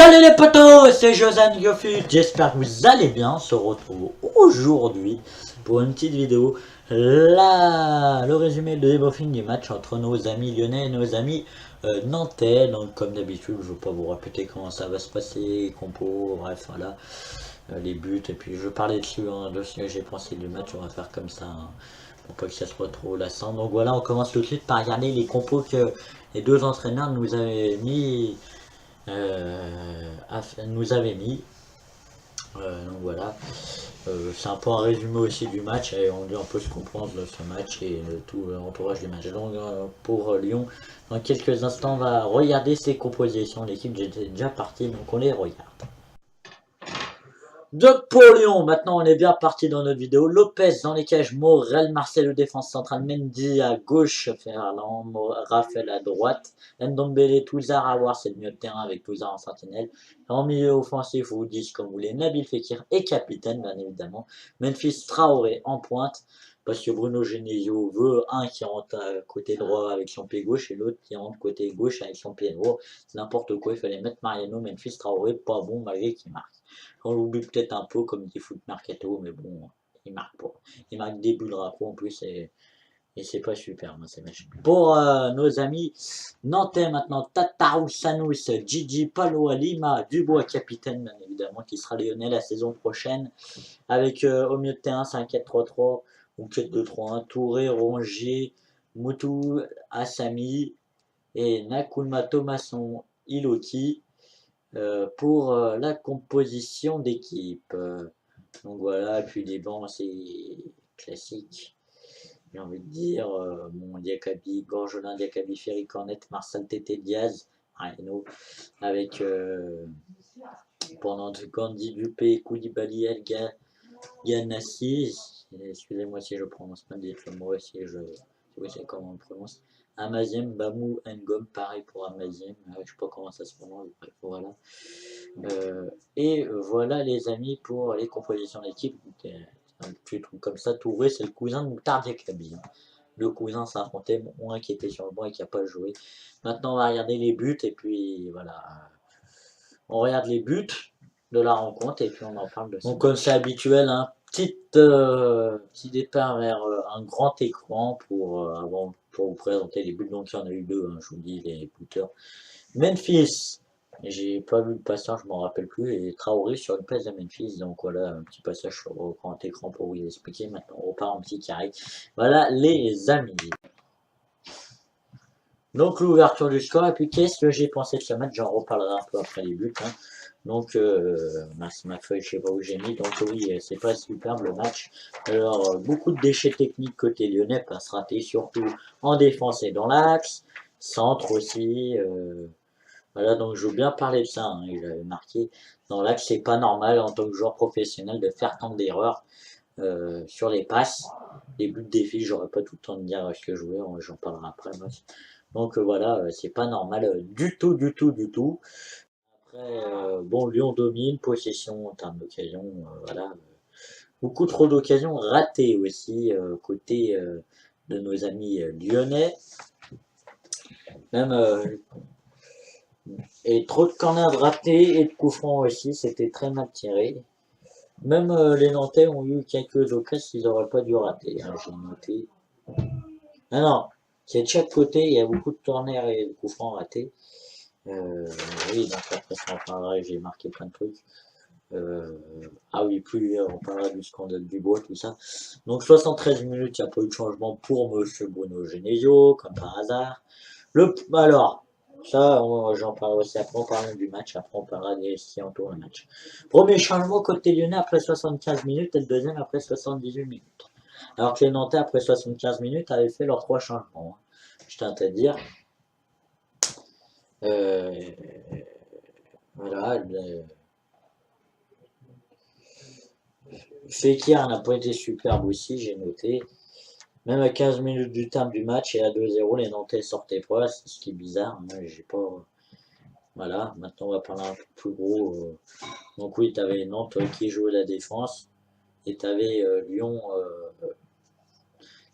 Salut les potos, c'est Josan Yofi, j'espère que vous allez bien. On se retrouve aujourd'hui pour une petite vidéo. Là, le résumé de débriefing du match entre nos amis lyonnais et nos amis nantais. Donc comme d'habitude, je ne vais pas vous répéter comment ça va se passer, compos, bref, voilà, les buts. Et puis je vais parler dessus, de ce que j'ai pensé du match, on va faire comme ça, pour pas que ça soit trop lassant. Donc voilà, on commence tout de suite par regarder les compos que les deux entraîneurs nous avaient mis. Nous avait mis. Donc voilà, c'est un peu un résumé aussi du match et on peut se comprendre de ce match et tout l'entourage du match. Donc pour Lyon, dans quelques instants, on va regarder ses compositions. L'équipe était déjà partie, donc on les regarde. Donc pour Lyon, maintenant on est bien parti dans notre vidéo. Lopez dans les cages, Morel, Marcel au défense centrale, Mendy à gauche, Ferland, Raphaël à droite, Ndombele, Touzard à voir, c'est le milieu de terrain avec Touzard en sentinelle. En milieu offensif, vous dites comme vous voulez, Nabil Fekir et capitaine bien évidemment. Memphis Traoré en pointe, parce que Bruno Genesio veut un qui rentre côté droit avec son pied gauche et l'autre qui rentre côté gauche avec son pied droit. C'est n'importe quoi, il fallait mettre Mariano, Memphis Traoré, pas bon malgré qu'il marque. On l'oublie peut-être un peu comme des foot mercato, mais bon, il marque pas. Il marque des buts de Rapo en plus et c'est pas super, moi, ces matchs. Pour nos amis nantais maintenant, Tatarou Sanous, Gigi Palo Lima, Dubois capitaine bien évidemment, qui sera lyonnais la saison prochaine, avec au milieu de terrain 5-4-3-3 ou 4-2-3-1, Touré, Rongier, Moutou, Assami et Nakulma Thomasson Iloti pour la composition d'équipe. Donc voilà, et puis les bancs, c'est classique. J'ai envie de dire, mon Diakabi, Gorgelin, Diakabi, Ferry, Cornet, Marcel, Tété, Diaz, Reno, avec pendant Gandhi, Dupé, Koulibaly, Elga, Ganassi, excusez-moi si je prononce pas bien le mot, si vous savez comment on le prononce. Amaziem, Bamou, Ngom, pareil pour Amaziem, je sais pas comment ça se prononce, bref, voilà. Et voilà les amis pour les compositions d'équipe. Un petit truc comme ça, Touré c'est le cousin de Moutard Diakabi. Le cousin s'affrontait, moins qui était sur le banc et qui n'a pas joué. Maintenant on va regarder les buts et puis voilà. On regarde les buts de la rencontre et puis on en parle de ça. Donc comme c'est habituel, un petit départ vers un grand écran pour vous présenter les buts. Donc il y en a eu deux, hein, je vous dis les buteurs. Memphis, j'ai pas vu le passage, je m'en rappelle plus, et Traoré sur une place de Memphis. Donc voilà, un petit passage sur grand écran pour vous expliquer. Maintenant on repart en petit carré. Voilà les amis. Donc l'ouverture du score, et puis qu'est-ce que j'ai pensé de ce match, j'en reparlerai un peu après les buts. Hein. Donc ma feuille, je sais pas où j'ai mis, donc oui, c'est pas superbe le match. Alors beaucoup de déchets techniques côté lyonnais, passe raté surtout en défense et dans l'axe, centre aussi. Voilà, donc je veux bien parler de ça, hein, j'avais marqué. Dans l'axe, c'est pas normal en tant que joueur professionnel de faire tant d'erreurs sur les passes. Les buts de défi, j'aurais pas tout le temps de dire ce que je voulais, j'en parlerai après. Moi. Donc voilà, c'est pas normal du tout, du tout, du tout. Après, bon, Lyon domine, possession en termes d'occasion, voilà. Beaucoup trop d'occasions ratées aussi côté de nos amis lyonnais. Même et trop de corners ratés et de coups francs aussi, c'était très mal tiré. Même les Nantais ont eu quelques occasions qu'ils n'auraient pas dû rater, hein, j'ai noté. Non, non, c'est de chaque côté, il y a beaucoup de corners et de coups francs ratés. Oui, donc après ça en parlera, j'ai marqué plein de trucs. Ah oui, plus on parlera du scandale du bois, tout ça. Donc 73 minutes, il n'y a pas eu de changement pour Monsieur Bruno Genesio, comme par hasard. Alors, ça, j'en parlerai aussi après, on parlera du match, après on parlera des ce qui entoure le match. Premier changement côté lyonnais après 75 minutes et le deuxième après 78 minutes. Alors que les Nantais après 75 minutes avaient fait leurs trois changements. Je tiens à dire. Voilà. Fekir n'a pas été superbe aussi, j'ai noté. Même à 15 minutes du terme du match et à 2-0, les Nantais sortaient pas, c'est ce qui est bizarre. Moi, j'ai pas. Voilà, maintenant on va parler un peu plus gros. Donc oui, tu avais Nantes qui jouait la défense et tu avais Lyon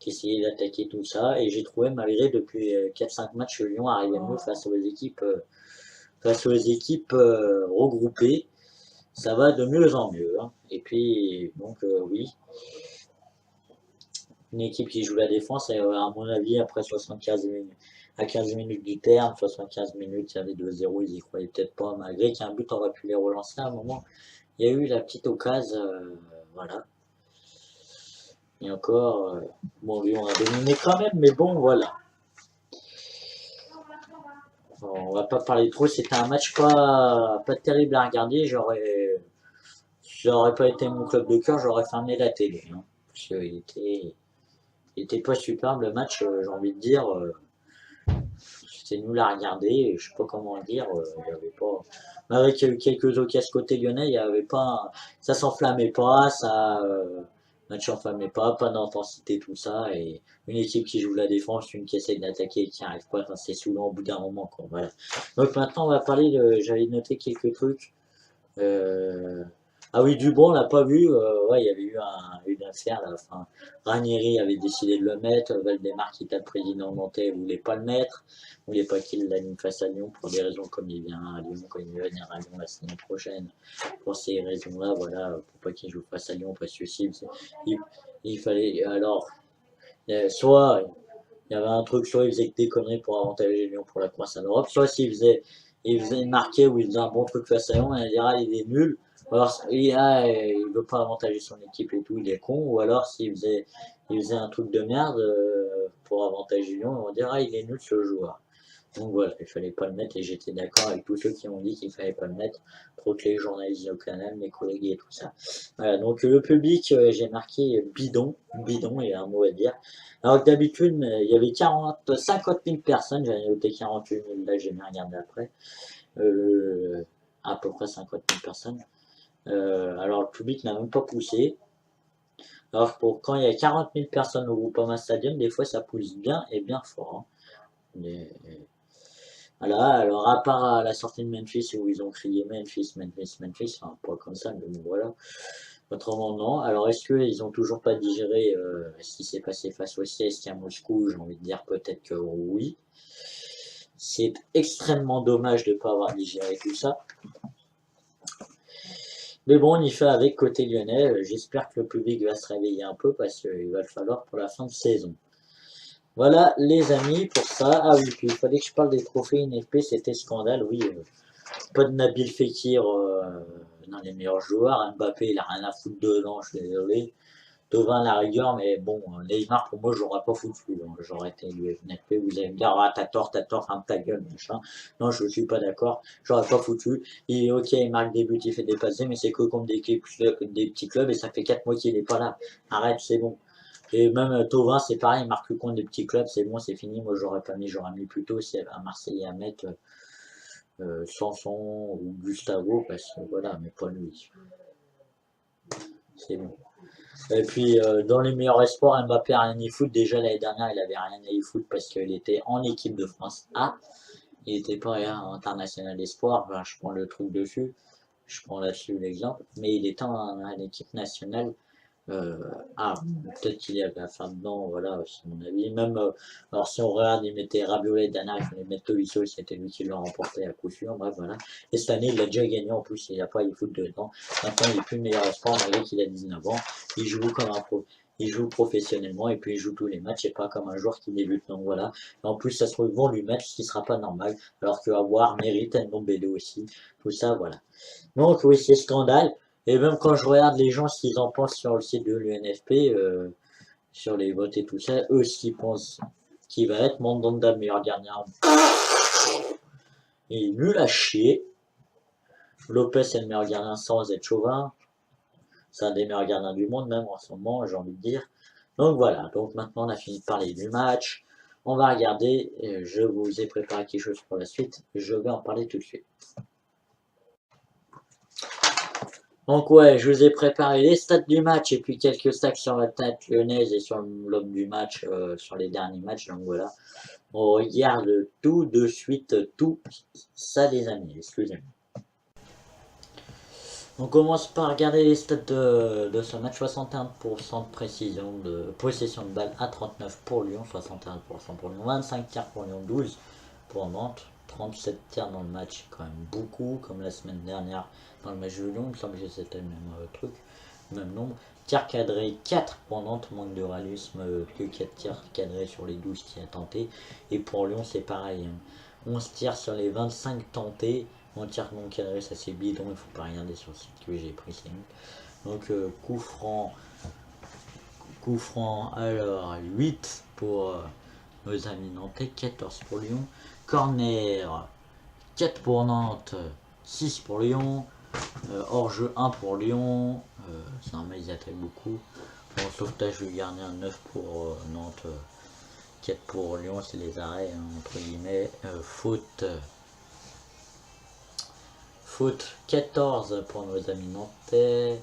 qui essayait d'attaquer tout ça. Et j'ai trouvé, malgré depuis 4-5 matchs, Lyon arrivait mieux face aux équipes face aux équipes regroupées, ça va de mieux en mieux. Hein. Et puis, donc, oui, une équipe qui joue la défense, et, à mon avis, après 75 minutes, à 15 minutes du terme, 75 minutes, il y avait 2-0, ils y croyaient peut-être pas, malgré qu'un but aurait pu les relancer à un moment. Il y a eu la petite occasion, voilà. Et encore, bon, lui, on a dominé quand même, mais bon, voilà. Bon, on va pas parler trop, c'était un match pas terrible à regarder, ça aurait pas été mon club de cœur, j'aurais fermé la télé. Hein, parce qu'il était pas superbe le match, j'ai envie de dire. C'était nul à regarder, je sais pas comment dire, il y avait pas. Malgré qu'il y a eu quelques occasions côté lyonnais, il y avait pas. Ça s'enflammait pas, match s'enflammait pas d'intensité, tout ça. Et une équipe qui joue la défense, une qui essaye d'attaquer et qui n'arrive pas, enfin, c'est saoulant au bout d'un moment, quoi. Voilà. Donc maintenant, on va parler de. J'avais noté quelques trucs. Euh, Ah oui, Dubon, on l'a pas vu. Ouais, il y avait eu une affaire là. Enfin, Ranieri avait décidé de le mettre. Valdemar, qui était le président nantais, voulait pas le mettre. Voulait pas qu'il l'anime face à Lyon pour des raisons comme il vient à Lyon, quand il va venir à Lyon la semaine prochaine. Pour ces raisons-là, voilà, pour pas qu'il joue face à Lyon, parce que si, il, il fallait. Alors, soit il y avait un truc, soit il faisait que des conneries pour avantager Lyon pour la course à l'Europe, soit il faisait marquer ou il faisait un bon truc face à Lyon, et on dira il est nul, ou alors il veut pas avantager son équipe et tout, il est con, ou alors il faisait un truc de merde pour avantager Lyon, on dira il est nul ce joueur. Donc voilà, il fallait pas le mettre et j'étais d'accord avec tous ceux qui ont dit qu'il fallait pas le mettre, trop que les journalistes au canal, mes collègues et tout ça. Voilà, donc le public, j'ai marqué bidon, il y a un mot à dire. Alors que d'habitude, il y avait 50 000 personnes, j'avais noté 48 000, là j'ai bien regardé après, à peu près 50 000 personnes. Alors le public n'a même pas poussé. Alors pour quand il y a 40 000 personnes au Groupama Stadium, des fois ça pousse bien et bien fort. Hein. Voilà, alors à part à la sortie de Memphis où ils ont crié Memphis, Memphis, Memphis, enfin pas comme ça, mais bon voilà. Autrement non. Alors est-ce qu'ils ont toujours pas digéré ce qui s'est passé face au CSKA Moscou? J'ai envie de dire peut-être que oui. C'est extrêmement dommage de ne pas avoir digéré tout ça. Mais bon, on y fait avec côté lyonnais. J'espère que le public va se réveiller un peu parce qu'il va le falloir pour la fin de saison. Voilà les amis pour ça. Ah oui, puis il fallait que je parle des trophées INFP, c'était scandale, oui. Pas de Nabil Fekir dans les meilleurs joueurs. Mbappé, il a rien à foutre dedans, je suis désolé. Devant la rigueur, mais bon, Neymar, pour moi, j'aurais pas foutu. J'aurais été l'UFNFP, vous allez me dire, ah, t'as tort, ferme ta gueule, machin. Non, je suis pas d'accord, j'aurais pas foutu. Ok, il marque des buts, il fait des passes, mais c'est que contre des petits clubs, et ça fait 4 mois qu'il est pas là. Arrête, c'est bon. Et même Thauvin, c'est pareil, il marque que contre des petits clubs, c'est bon, c'est fini. Moi, j'aurais mis plutôt si un Marseillais à mettre Sanson ou Gustavo, parce que voilà, mais pas lui. C'est bon. Et puis, dans les meilleurs espoirs, Mbappé a rien à y foutre. Déjà, l'année dernière, il avait rien à y foutre parce qu'il était en équipe de France A. Il n'était pas international espoir. Enfin, je prends le truc dessus. Je prends là-dessus l'exemple. Mais il était en équipe nationale euh, peut-être qu'il y avait à faire dedans, voilà, c'est mon avis. Même, alors si on regarde, il mettait Rabiot et Dana, il fallait mettre Tolisso, c'était lui qui l'a remporté à coup sûr, bref, voilà. Et cette année, il l'a déjà gagné en plus, il n'a pas, il fout dedans. Maintenant, il est plus le meilleur espoir, malgré qu'il a 19 ans. Il joue comme un pro. Il joue professionnellement et puis il joue tous les matchs et pas comme un joueur qui débute. Donc voilà. Et en plus, ça se trouve, ils vont lui mettre, ce qui sera pas normal. Alors que avoir mérite un bon BD aussi. Tout ça, voilà. Donc oui, c'est scandale. Et même quand je regarde les gens, ce qu'ils en pensent sur le site de l'UNFP, sur les votes et tout ça, eux, ce qu'ils pensent qui va être Mandanda le meilleur gardien. Il est nul à chier. Lopez est le meilleur gardien sans être chauvin. C'est un des meilleurs gardiens du monde, même en ce moment, j'ai envie de dire. Donc voilà, donc maintenant on a fini de parler du match. On va regarder, je vous ai préparé quelque chose pour la suite. Je vais en parler tout de suite. Donc ouais, je vous ai préparé les stats du match et puis quelques stats sur la tête lyonnaise et sur l'homme du match, sur les derniers matchs. Donc voilà, on regarde tout de suite, tout ça les amis, excusez-moi. On commence par regarder les stats de ce match, 61% de précision, de possession de balle à 39 pour Lyon, 61% pour Lyon, 25 tirs pour Lyon, 12 pour Nantes. 37 tirs dans le match, c'est quand même beaucoup, comme la semaine dernière dans le match de Lyon, il me semble que c'était le même truc, le même nombre. Tirs cadrés 4 pour Nantes, manque de réalisme, que 4 tirs cadrés sur les 12 qui a tenté. Et pour Lyon, c'est pareil, hein. 11 tirs sur les 25 tentés, en tir non cadré, ça c'est bidon, il faut pas regarder sur le site que j'ai pris, c'est nul. Donc coup franc, alors 8 pour nos amis nantais, 14 pour Lyon. Corner, 4 pour Nantes, 6 pour Lyon. Hors-jeu 1 pour Lyon. C'est normal, ils attaquent beaucoup. En sauvetage du gardien, 9 pour Nantes, 4 pour Lyon, c'est les arrêts, hein, entre guillemets. Faute 14 pour nos amis nantais.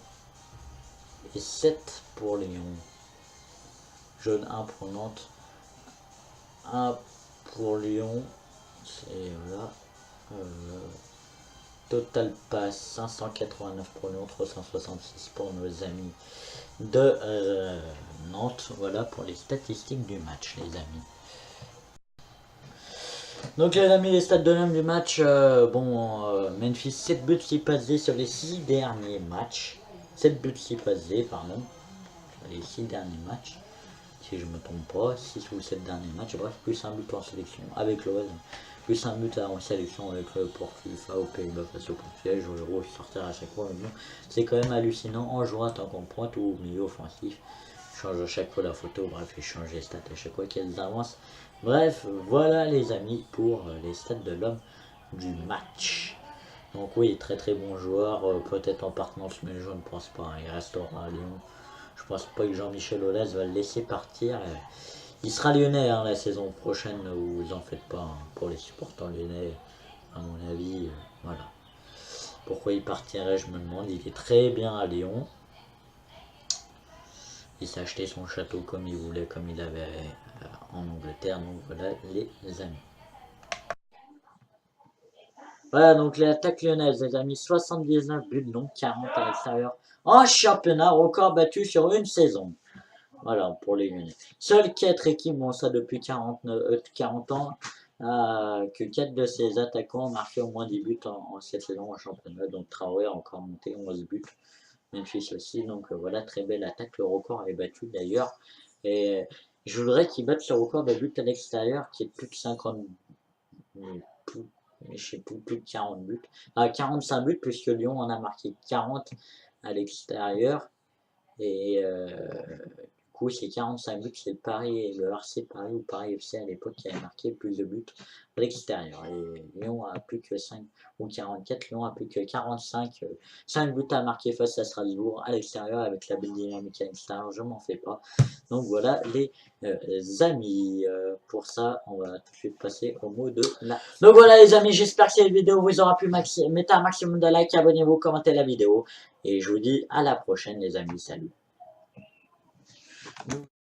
Et 7 pour Lyon. Jaune 1 pour Nantes. 1 pour Lyon. Et voilà. Total passe 589 pour Lyon, 366 pour nos amis de Nantes. Voilà pour les statistiques du match, les amis. Donc les amis, les stats de l'homme du match, Memphis 7 buts 6 passes sur les 6 derniers matchs. 7 buts 6 passes, pardon. Les 6 derniers matchs. Si je me trompe pas, 6 ou 7 derniers matchs, bref, plus un but en sélection avec l'OL, plus un but en sélection avec le Portugal aux Pays-Bas face au Portugal, je sortir à chaque fois, mais bon, c'est quand même hallucinant en jouant tant qu'on pointe ou au milieu offensif. Je change à chaque fois la photo, bref, je change les stats à chaque fois qu'elles avancent. Bref, voilà les amis pour les stats de l'homme du match. Donc oui, très très bon joueur, peut-être en partance, mais je ne pense pas, hein, il restera à Lyon. Je pense pas que Jean-Michel Aulas va le laisser partir. Il sera lyonnais hein, la saison prochaine, vous en faites pas, hein, pour les supporters lyonnais, à mon avis, voilà. Pourquoi il partirait, je me demande, il est très bien à Lyon. Il s'est acheté son château comme il voulait, comme il avait en Angleterre, donc voilà les amis. Voilà, donc l'attaque lyonnaise, les amis, 79 buts, donc 40 à l'extérieur. En championnat, record battu sur une saison. Voilà, pour les Lyonnais. Seules 4 équipes, bon ça depuis 40 ans, que 4 de ces attaquants ont marqué au moins 10 buts en cette saison en championnat. Donc Traoré a encore monté 11 buts. Memphis aussi, donc voilà, très belle attaque. Le record est battu d'ailleurs. Et je voudrais qu'ils battent ce record de buts à l'extérieur qui est de plus de 50 je sais plus de 40 buts. 45 buts puisque Lyon en a marqué 40 à l'extérieur. Et du coup, c'est 45 buts, c'est Paris, le RC Paris ou Paris FC à l'époque qui avait marqué le plus de buts à l'extérieur. Et Lyon a plus que 5 ou 44, Lyon a plus que 45, 5 buts à marquer face à Strasbourg à l'extérieur avec la belle dynamique à l'extérieur, je m'en fais pas. Donc voilà les amis, pour ça on va tout de suite passer au mot de la... Donc voilà les amis, j'espère que cette vidéo vous aura plu, mettez un maximum de likes, abonnez-vous, commentez la vidéo et je vous dis à la prochaine les amis, salut.